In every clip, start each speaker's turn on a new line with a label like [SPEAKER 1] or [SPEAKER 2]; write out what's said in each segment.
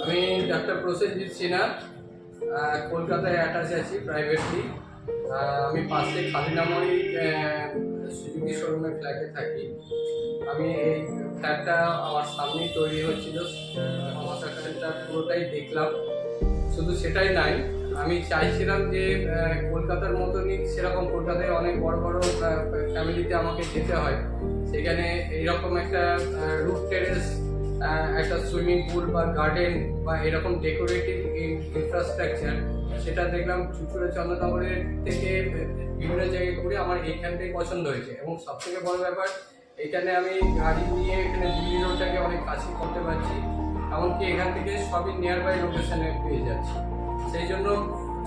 [SPEAKER 1] আমি ডাক্তার প্রসেনজিৎ সিনহা, কলকাতায় অ্যাটাচ আছি প্রাইভেটলি। আমি পাশে খাদিনাময়ী সুজুকি শোরুমের ফ্ল্যাটে থাকি। আমি এই ফ্ল্যাটটা আমার সামনেই তৈরি হচ্ছিল, কনস্ট্রাকশনটা পুরোটাই দেখলাম। শুধু সেটাই নাই, আমি চাইছিলাম যে কলকাতার মতনই সেরকম, কলকাতায় অনেক বড় বড় ফ্যামিলিতে আমাকে যেতে হয়, সেখানে এইরকম একটা রুফ টেরেস, একটা সুইমিং পুল বা গার্ডেন বা এরকম ডেকোরেটিভ ইনফ্রাস্ট্রাকচার, সেটা দেখলাম চুঁচুড়া চন্দ্রনগরের থেকে বিভিন্ন জায়গায় ঘুরে আমার এইখানটাই পছন্দ হয়েছে। এবং সবথেকে বড় ব্যাপার, এখানে আমি গাড়ি নিয়ে এখানে দিল্লি রোডটাকে অনেক কাছে করতে পারছি, এমনকি এখান থেকে সবই নিয়ার বাই লোকেশনে পেয়ে যাচ্ছি। সেই জন্য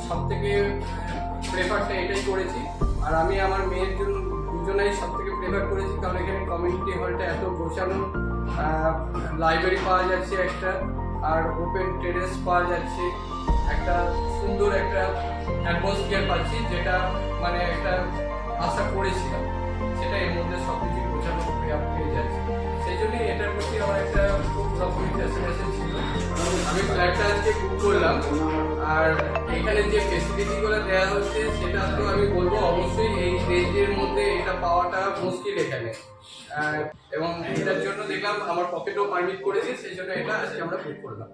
[SPEAKER 1] সব থেকে প্রেফারটা এটাই করেছি। আর আমি আমার মেয়ের জন্য দুজনেই সব থেকে প্রেফার করেছি, কারণ এখানে কমিউনিটি হলটা এত গোছানো, লাইব্রেরি পাওয়া যাচ্ছে একটা, আর ওপেন টেরেস পাওয়া যাচ্ছে, একটা সুন্দর একটা অ্যাটমসফিয়ার পাচ্ছি, যেটা মানে একটা আশা করেছিলাম, সেটা এর মধ্যে সব কিছু গোছানো পেয়ে যাচ্ছে। সেই জন্যই এটার প্রতি আমার একটা খুব রকমের ফ্যাসিনেশন ছিল। আমি ফ্ল্যাটটা আজকে বুক করলাম, আর এখানে যে ফেসিলিটিগুলো দেওয়া হচ্ছে সেটা তো আমি বলবো অবশ্যই এই রেঞ্জের মধ্যে এটা পাওয়াটা মুশকিল এখানে। এবং এটার জন্য দেখলাম আমার পকেটও পারমিট করেছে, সেই জন্য এটা আজকে আমরা বুক করলাম।